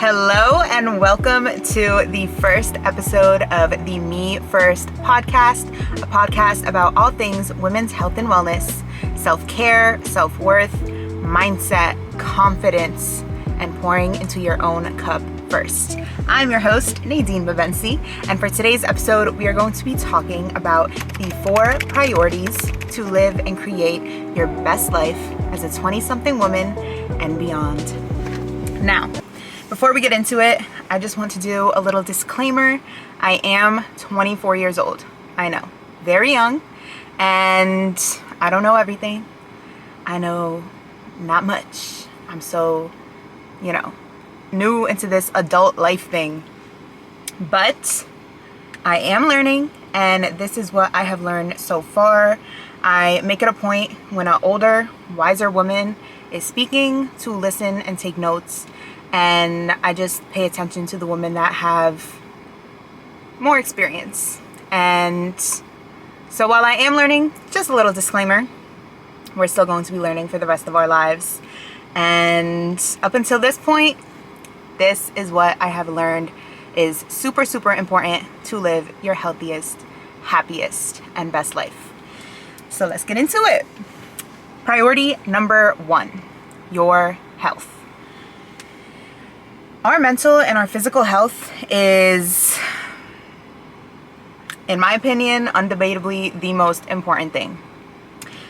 Hello and welcome to the first episode of the Me First podcast, a podcast about all things women's health and wellness, self-care, self-worth, mindset, confidence, and pouring into your own cup first. I'm your host, Nadine Babensi, and for today's episode, we are going to be talking about the 4 priorities to live and create your best life as a 20-something woman and beyond. Now, before we get into it, I just want to do a little disclaimer. I am 24 years old. I know, very young, and I don't know everything. I know not much. I'm so, new into this adult life thing. But I am learning, and this is what I have learned so far. I make it a point when an older, wiser woman is speaking to listen and take notes. And I just pay attention to the women that have more experience. And so while I am learning, just a little disclaimer, we're still going to be learning for the rest of our lives. And up until this point, this is what I have learned is super, super important to live your healthiest, happiest, and best life. So let's get into it. Priority number 1, your health. Our mental and our physical health is, in my opinion, undebatably the most important thing.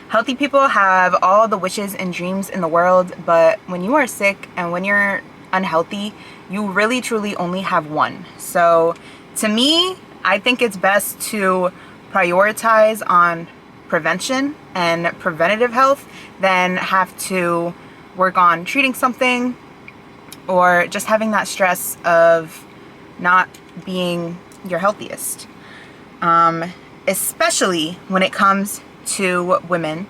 Healthy people have all the wishes and dreams in the world, but when you are sick and when you're unhealthy, you really truly only have one. So to me, I think it's best to prioritize on prevention and preventative health than have to work on treating something or just having that stress of not being your healthiest. Especially when it comes to women,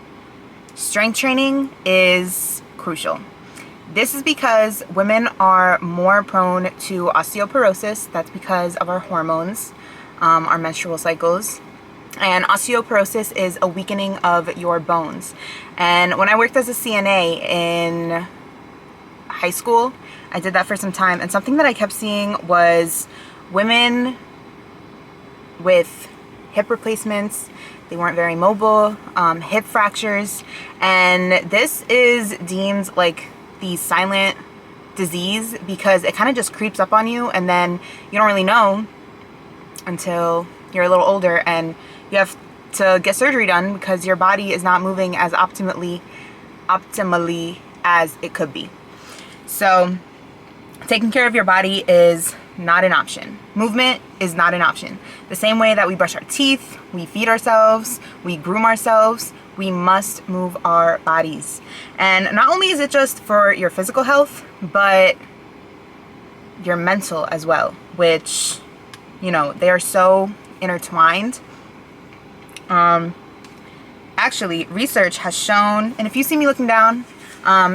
strength training is crucial. This is because women are more prone to osteoporosis. That's because of our hormones, our menstrual cycles. And osteoporosis is a weakening of your bones. And when I worked as a CNA in high school, I did that for some time, and something that I kept seeing was women with hip replacements. They weren't very mobile, hip fractures, and this is deemed like the silent disease because it kind of just creeps up on you, and then you don't really know until you're a little older and you have to get surgery done because your body is not moving as optimally as it could be. So taking care of your body is not an option. Movement is not an option. The same way that we brush our teeth, we feed ourselves, we groom ourselves, we must move our bodies. And not only is it just for your physical health, but your mental as well, which, they are so intertwined. Actually, research has shown, and if you see me looking down,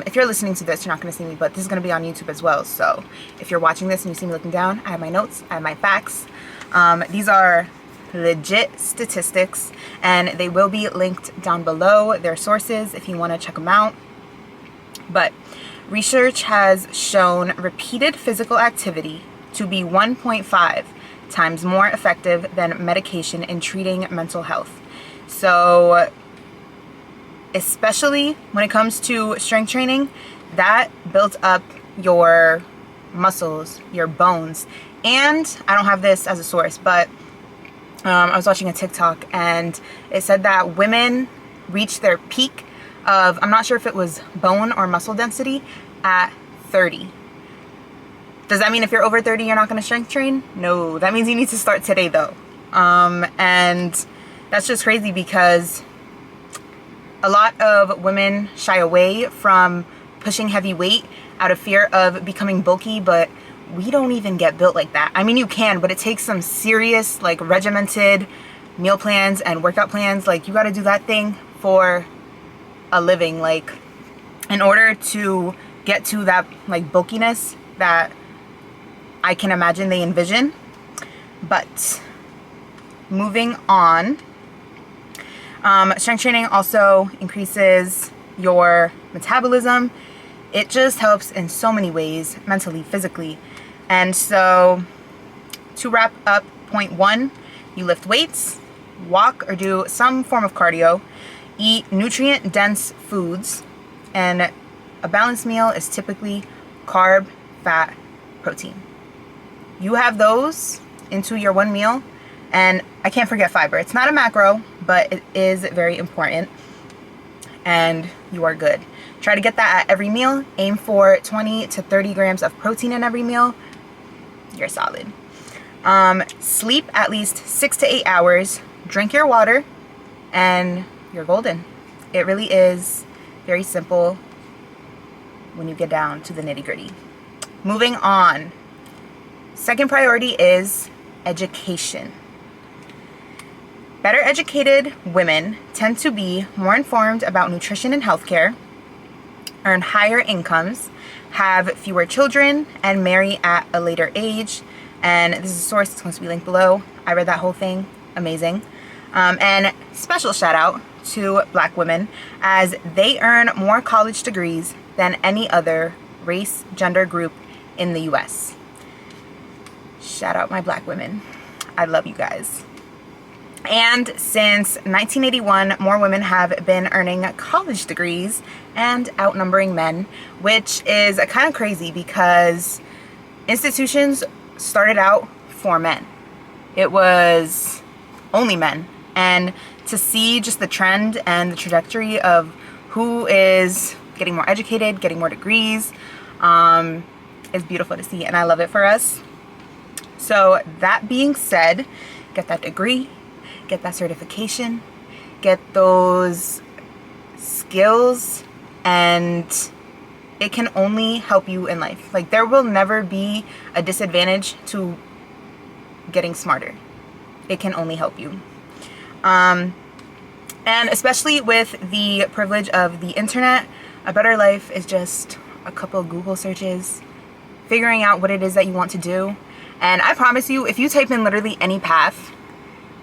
if you're listening to this, you're not going to see me, but this is going to be on YouTube as well. So if you're watching this and you see me looking down, I have my notes, I have my facts. These are legit statistics, and they will be linked down below, their sources, if you want to check them out. But research has shown repeated physical activity to be 1.5 times more effective than medication in treating mental health. So especially when it comes to strength training, that builds up your muscles, your bones. And I don't have this as a source, but I was watching a TikTok and it said that women reach their peak of, I'm not sure if it was bone or muscle density, at 30. Does that mean if you're over 30, you're not going to strength train? No, that means you need to start today though. And that's just crazy because a lot of women shy away from pushing heavy weight out of fear of becoming bulky, but we don't even get built like that. I mean, you can, but it takes some serious, regimented meal plans and workout plans. You got to do that thing for a living. In order to get to that, bulkiness that I can imagine they envision. But moving on, strength training also increases your metabolism. It just helps in so many ways, mentally, physically. And so to wrap up, point 1, you lift weights, walk or do some form of cardio, eat nutrient-dense foods, and a balanced meal is typically carb, fat, protein. You have those into your one meal, and I can't forget fiber. It's not a macro, but it is very important, and you are good. Try to get that at every meal. Aim for 20 to 30 grams of protein in every meal. You're solid. Sleep at least 6 to 8 hours. Drink your water, and you're golden. It really is very simple when you get down to the nitty-gritty. Moving on. Second priority is education. Better educated women tend to be more informed about nutrition and healthcare, earn higher incomes, have fewer children, and marry at a later age. And this is a source, it's going to be linked below. I read that whole thing. Amazing. And special shout out to Black women, as they earn more college degrees than any other race, gender group in the US. Shout out my Black women. I love you guys. And since 1981, more women have been earning college degrees and outnumbering men, which is kind of crazy because institutions started out for men. It was only men. And to see just the trend and the trajectory of who is getting more educated, getting more degrees, is beautiful to see, and I love it for us. So that being said, get that degree, get that certification, get those skills, and it can only help you in life. Like, there will never be a disadvantage to getting smarter. It can only help you. And especially with the privilege of the internet, a better life is just a couple of Google searches, figuring out what it is that you want to do. And I promise you, if you type in literally any path,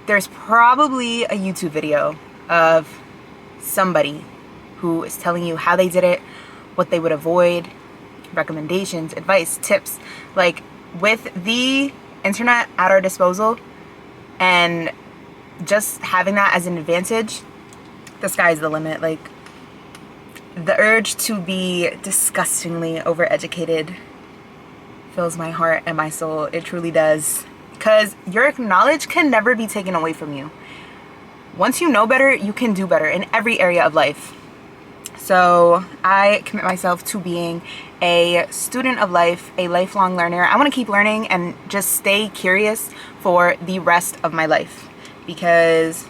there's probably a YouTube video of somebody who is telling you how they did it, what they would avoid, recommendations, advice, tips. Like, with the internet at our disposal and just having that as an advantage, the sky's the limit. Like, the urge to be disgustingly overeducated fills my heart and my soul. It truly does. Because your knowledge can never be taken away from you. Once you know better, you can do better in every area of life. So I commit myself to being a student of life, a lifelong learner. I want to keep learning and just stay curious for the rest of my life, because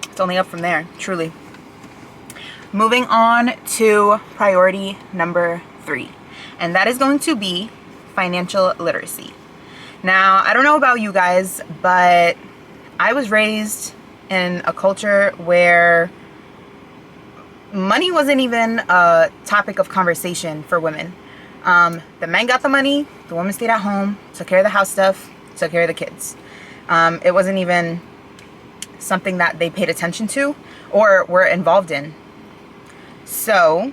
it's only up from there, truly. Moving on to priority number 3, and that is going to be financial literacy. Now, I don't know about you guys, but I was raised in a culture where money wasn't even a topic of conversation for women. The men got the money, the women stayed at home, took care of the house stuff, took care of the kids. It wasn't even something that they paid attention to or were involved in. So,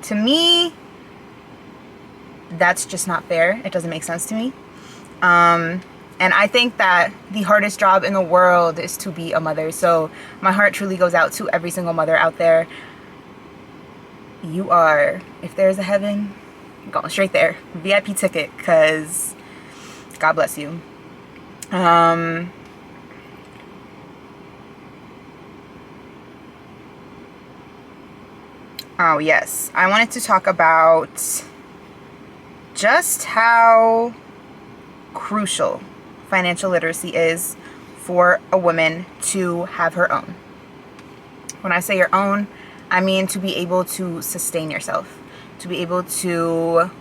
to me, that's just not fair. It doesn't make sense to me. And I think that the hardest job in the world is to be a mother. So my heart truly goes out to every single mother out there. You are, if there's a heaven, you're going straight there. VIP ticket, because God bless you. Oh yes, I wanted to talk about just how crucial financial literacy is for a woman to have her own. When I say your own, I mean to be able to sustain yourself, to be able to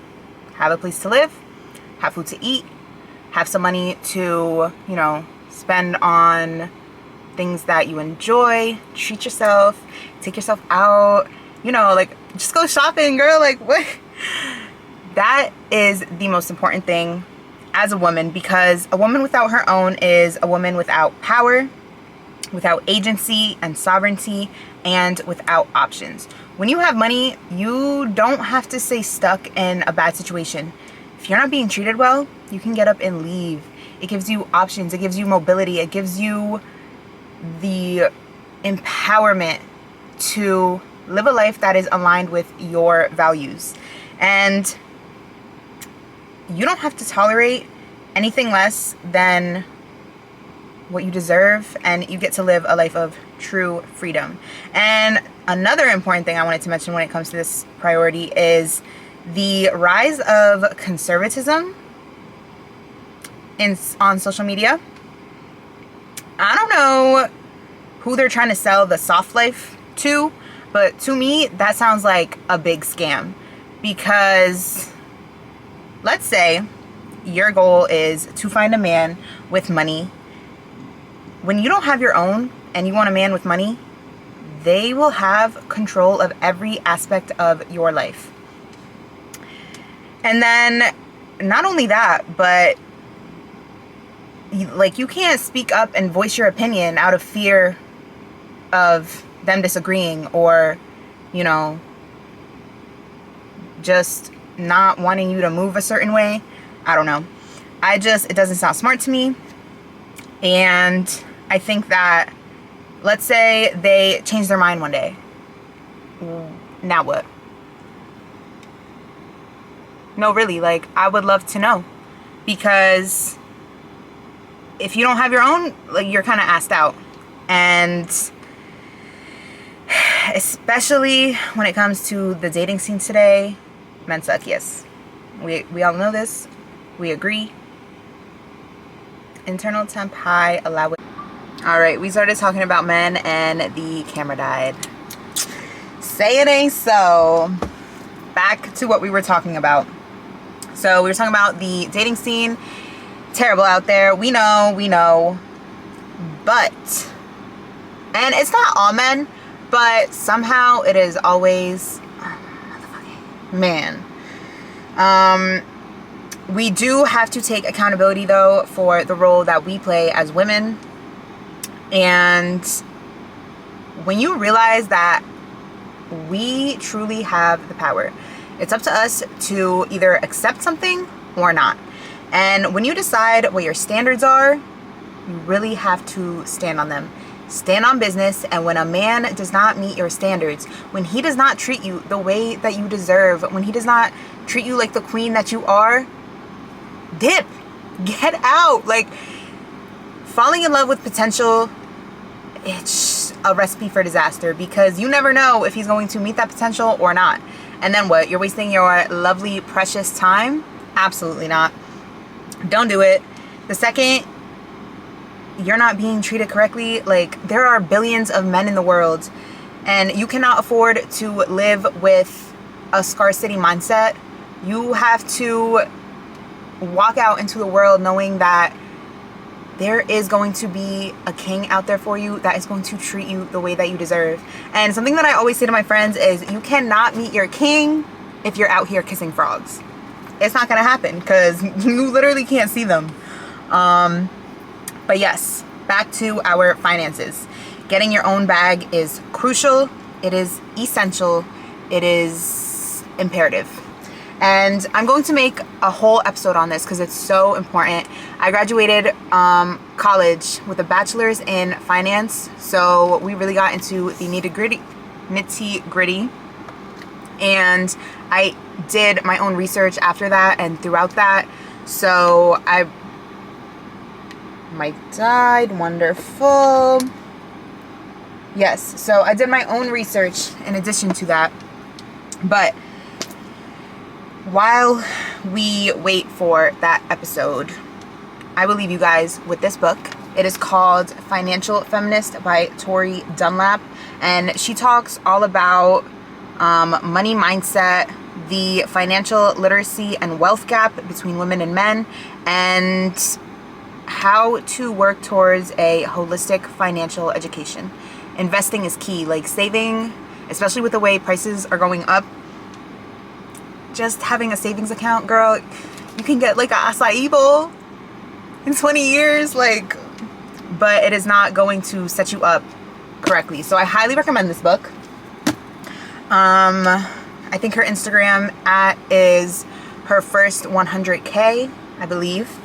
have a place to live, have food to eat, have some money to, spend on things that you enjoy, treat yourself, take yourself out, just go shopping, girl. Like, what? That is the most important thing as a woman, because a woman without her own is a woman without power, without agency and sovereignty, and without options. When you have money, you don't have to stay stuck in a bad situation. If you're not being treated well, you can get up and leave. It gives you options. It gives you mobility. It gives you the empowerment to live a life that is aligned with your values. And you don't have to tolerate anything less than what you deserve, and you get to live a life of true freedom. And another important thing I wanted to mention when it comes to this priority is the rise of conservatism on social media. I don't know who they're trying to sell the soft life to, but to me, that sounds like a big scam. Because let's say your goal is to find a man with money. When you don't have your own and you want a man with money, they will have control of every aspect of your life. And then not only that, but you can't speak up and voice your opinion out of fear of them disagreeing, or, just not wanting you to move a certain way. I don't know. It doesn't sound smart to me. And I think that, let's say they change their mind one day. Now what? No, really, I would love to know. Because if you don't have your own, you're kind of asked out. And especially when it comes to the dating scene today, men suck, yes. We all know this. We agree. Internal temp high, allow it. All right, we started talking about men and the camera died. Say it ain't so. Back to what we were talking about. So we were talking about the dating scene. Terrible out there. We know. But, and it's not all men, but somehow it is always, man. We do have to take accountability, though, for the role that we play as women. And when you realize that we truly have the power, it's up to us to either accept something or not. And when you decide what your standards are, you really have to stand on them. Stand on business. And when a man does not meet your standards, when he does not treat you the way that you deserve, when he does not treat you like the queen that you are, dip. Get out. Falling in love with potential, it's a recipe for disaster, because you never know if he's going to meet that potential or not. And then what? You're wasting your lovely, precious time? Absolutely not. Don't do it. The second you're not being treated correctly, there are billions of men in the world, and you cannot afford to live with a scarcity mindset. You have to walk out into the world knowing that there is going to be a king out there for you that is going to treat you the way that you deserve. And something that I always say to my friends is, you cannot meet your king if you're out here kissing frogs. It's not going to happen, because you literally can't see them. But yes, back to our finances. Getting your own bag is crucial. It is essential. It is imperative. And I'm going to make a whole episode on this because it's so important. I graduated college with a bachelor's in finance, so we really got into the nitty gritty. And I did my own research after that and throughout that. So my died, wonderful. Yes, so I did my own research in addition to that. But while we wait for that episode, I will leave you guys with this book. It is called Financial Feminist by Tori Dunlap. And she talks all about money mindset, the financial literacy and wealth gap between women and men, and how to work towards a holistic financial education. Investing is key, saving, especially with the way prices are going up. Just having a savings account, girl, you can get an acai bowl in 20 years, but it is not going to set you up correctly. So I highly recommend this book. I think her Instagram is her first 100K, I believe.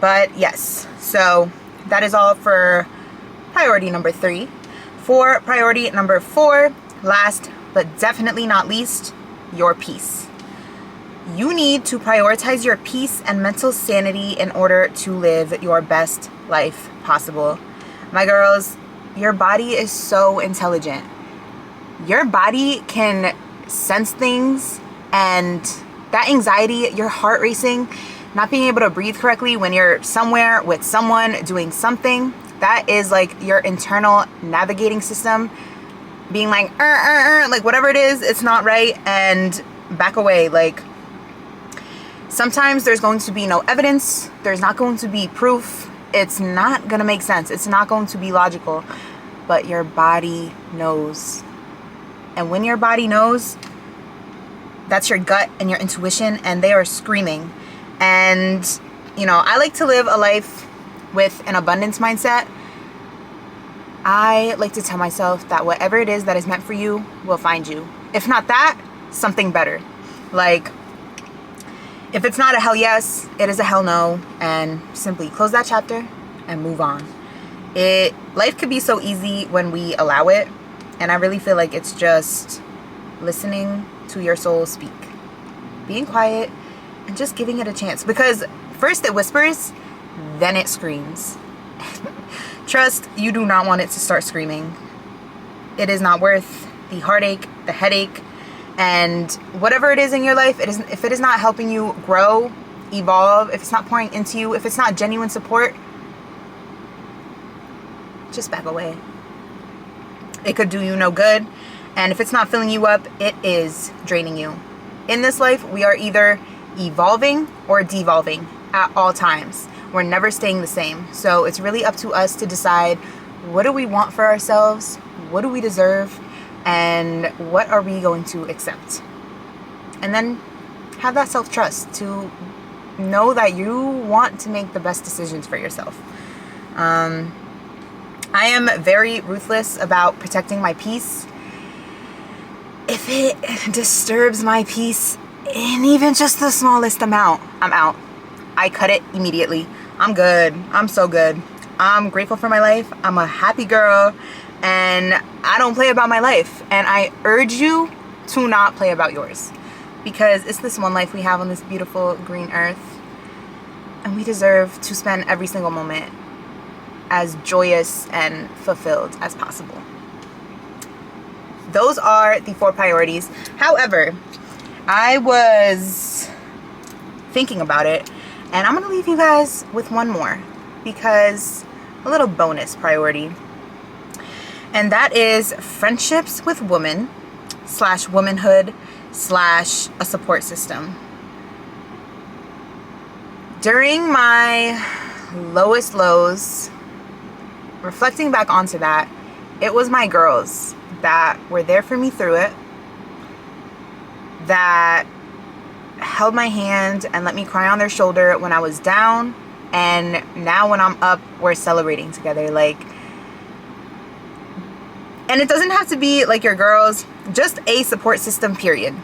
But yes, so that is all for priority number 3. For priority number 4, last but definitely not least, your peace. You need to prioritize your peace and mental sanity in order to live your best life possible. My girls, your body is so intelligent. Your body can sense things, and that anxiety, your heart racing, not being able to breathe correctly when you're somewhere with someone doing something, that is like your internal navigating system being like, like whatever it is, it's not right, and back away. Like, sometimes there's going to be no evidence, there's not going to be proof, it's not going to make sense, it's not going to be logical, but your body knows. And when your body knows, that's your gut and your intuition, and they are screaming. And, you know, I like to live a life with an abundance mindset. I like to tell myself that whatever it is that is meant for you will find you. If not that, something better. Like, if it's not a hell yes, it is a hell no, and simply close that chapter and move on. Life could be so easy when we allow it, and I really feel like it's just listening to your soul speak, being quiet, and just giving it a chance. Because first it whispers, then it screams. Trust, you do not want it to start screaming. It is not worth the heartache, the headache, and whatever it is in your life. If it is not helping you grow, evolve, if it's not pouring into you, if it's not genuine support, just back away. It could do you no good. And if it's not filling you up, it is draining you. In this life, we are either evolving or devolving at all times. We're never staying the same. So it's really up to us to decide, what do we want for ourselves? What do we deserve? And what are we going to accept? And then have that self-trust to know that you want to make the best decisions for yourself. I am very ruthless about protecting my peace. If it disturbs my peace in even just the smallest amount, I'm out. I cut it immediately. I'm good. I'm so good. I'm grateful for my life. I'm a happy girl, and I don't play about my life. And I urge you to not play about yours, because it's this one life we have on this beautiful green earth, and we deserve to spend every single moment as joyous and fulfilled as possible. Those are the 4 priorities. However, I was thinking about it, and I'm going to leave you guys with one more, because a little bonus priority. And that is friendships with women / womanhood / a support system. During my lowest lows, reflecting back onto that, it was my girls that were there for me through it, that held my hand and let me cry on their shoulder when I was down, and now when I'm up, we're celebrating together. Like, and it doesn't have to be like your girls, just a support system, period.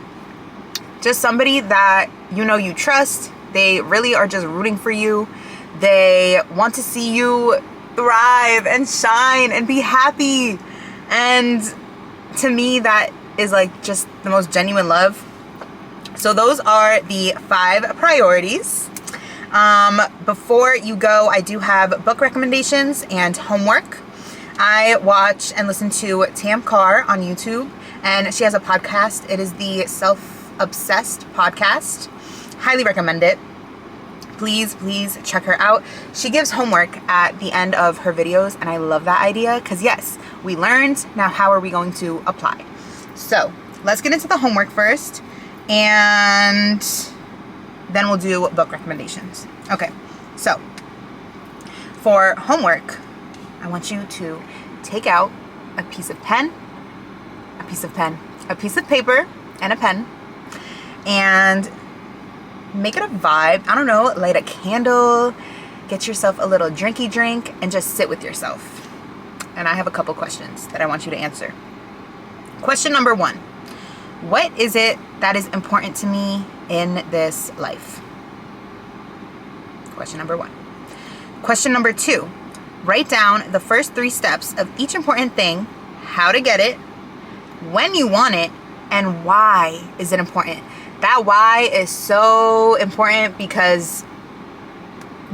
Just somebody that you know you trust. They really are just rooting for you. They want to see you thrive and shine and be happy. And to me, that is like just the most genuine love. So those are the 5 priorities. Before you go, I do have book recommendations and homework. I watch and listen to Tam Carr on YouTube, and she has a podcast. It is the Self-Obsessed podcast. Highly recommend it. Please check her out. She gives homework at the end of her videos, and I love that idea, because yes, we learned. Now how are we going to apply? So let's get into the homework first, and then we'll do book recommendations. Okay, so for homework, I want you to take out a piece of paper, and a pen, and make it a vibe. I don't know, light a candle, get yourself a little drinky drink, and just sit with yourself. and I have a couple questions that I want you to answer. Question number 1. What is it that is important to me in this life? Question number 1. Question number 2. Write down the first 3 steps of each important thing, how to get it, when you want it, and why is it important. That why is so important because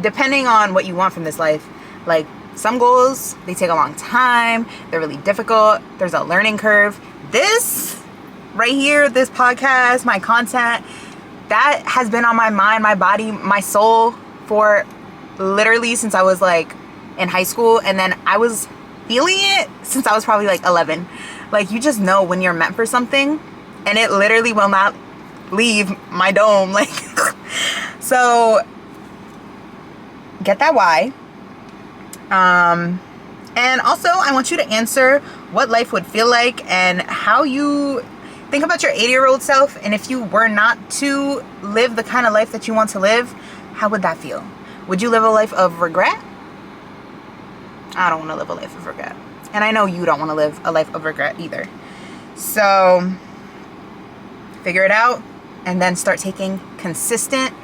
depending on what you want from this life, like some goals, they take a long time, they're really difficult, there's a learning curve. This right here, this podcast, my content, that has been on my mind, my body, my soul for literally since I was like in high school, and then I was feeling it since I was probably like 11. Like, you just know when you're meant for something, and it literally will not leave my dome. Like, so get that why. And also I want you to answer what life would feel like and how you think about your 80-year-old self. And if you were not to live the kind of life that you want to live, how would that feel? Would you live a life of regret? I don't want to live a life of regret. And I know you don't want to live a life of regret either. So figure it out and then start taking consistent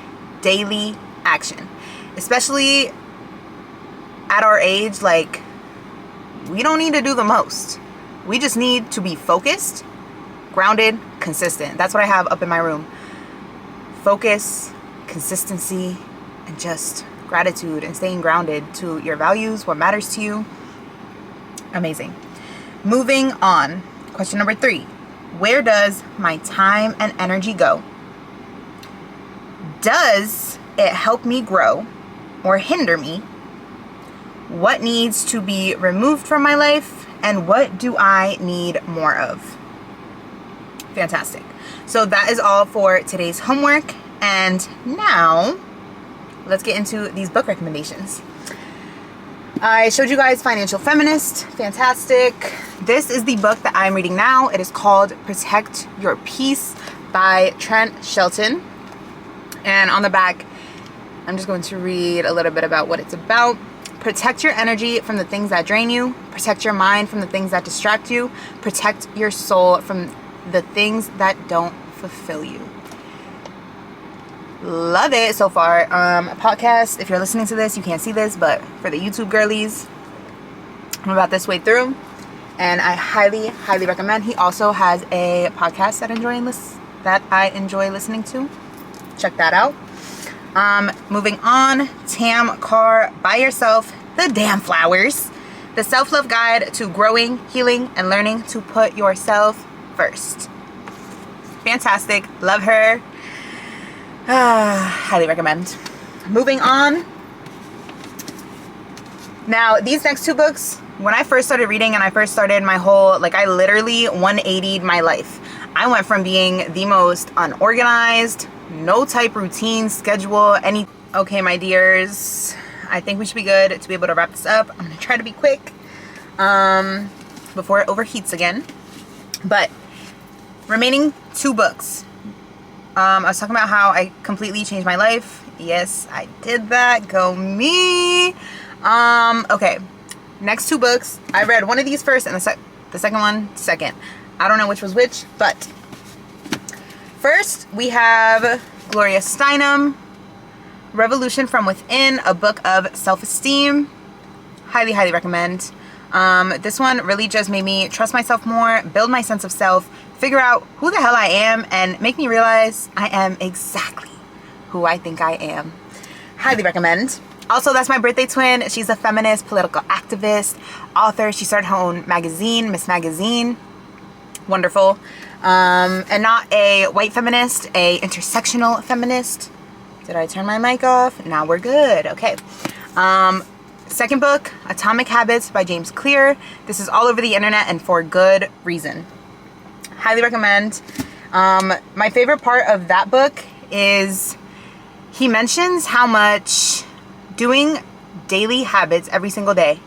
daily action. Especially at our age, like, we don't need to do the most. We just need to be focused, grounded, consistent. That's what I have up in my room. Focus, consistency, and just gratitude and staying grounded to your values, what matters to you. Amazing. Moving on. Question number 3. Where does my time and energy go? Does it help me grow or hinder me? What needs to be removed from my life? And what do I need more of? Fantastic. So that is all for today's homework. And now let's get into these book recommendations. I showed you guys Financial Feminist. Fantastic. This is the book that I'm reading now. It is called Protect Your Peace by Trent Shelton. And on the back, I'm just going to read a little bit about what it's about. Protect your energy from the things that drain you. Protect your mind from the things that distract you. Protect your soul from the things that don't fulfill you. Love it so far. A podcast, if you're listening to this, you can't see this, but for the YouTube girlies, I'm about this way through, and I highly recommend. He also has a podcast that I enjoy listening to. Check that out. Moving on, Tam Carr, Buy Yourself the Damn Flowers, the self-love guide to growing, healing, and learning to put yourself first. Fantastic. Love her. Highly recommend. Moving on. Now, these next 2 books, when I first started reading and I first started my whole, like, I literally 180'd my life. I went from being the most unorganized, no type routine, schedule, any. Okay, my dears, I think we should be good to be able to wrap this up. I'm going to try to be quick before it overheats again. But remaining 2 books. I was talking about how I completely changed my life. Yes, I did that. Go me. Okay. Next 2 books. I read one of these first and the second one second. I don't know which was which, but first we have Gloria Steinem, Revolution from Within, a book of self-esteem. Highly recommend. This one really just made me trust myself more, build my sense of self, figure out who the hell I am, and make me realize I am exactly who I think I am. Highly recommend. Also, that's my birthday twin. She's a feminist, political activist, author. She started her own magazine, Miss Magazine. Wonderful. And not a white feminist, a intersectional feminist. Did I turn my mic off? Now we're good. Okay. Second book, Atomic Habits by James Clear. This is all over the internet and for good reason. Highly recommend. My favorite part of that book is he mentions how much doing daily habits every single day,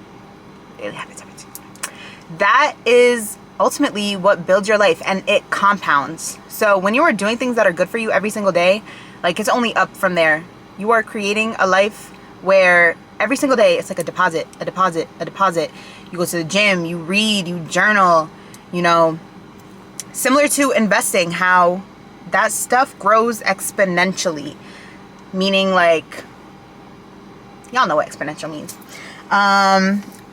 that is ultimately what builds your life, and it compounds. So when you are doing things that are good for you every single day, like, it's only up from there. You are creating a life where every single day it's like a deposit, a deposit, a deposit. You go to the gym, you read, you journal, you know, similar to investing, how that stuff grows exponentially, meaning like, y'all know what exponential means.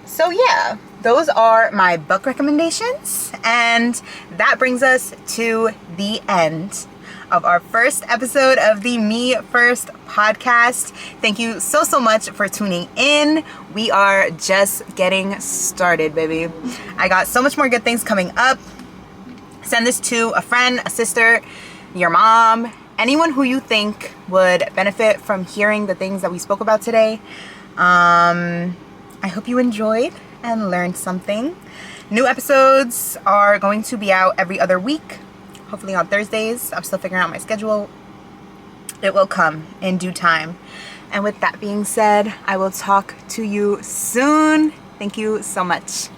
So yeah, those are my book recommendations, and that brings us to the end of our first episode of the Me First podcast. Thank you so much for tuning in. We are just getting started, baby. I got so much more good things coming up. Send this to a friend, a sister, your mom, anyone who you think would benefit from hearing the things that we spoke about today. I hope you enjoyed and learned something. New episodes are going to be out every other week, hopefully on Thursdays. I'm still figuring out my schedule. It will come in due time. And with that being said, I will talk to you soon. Thank you so much.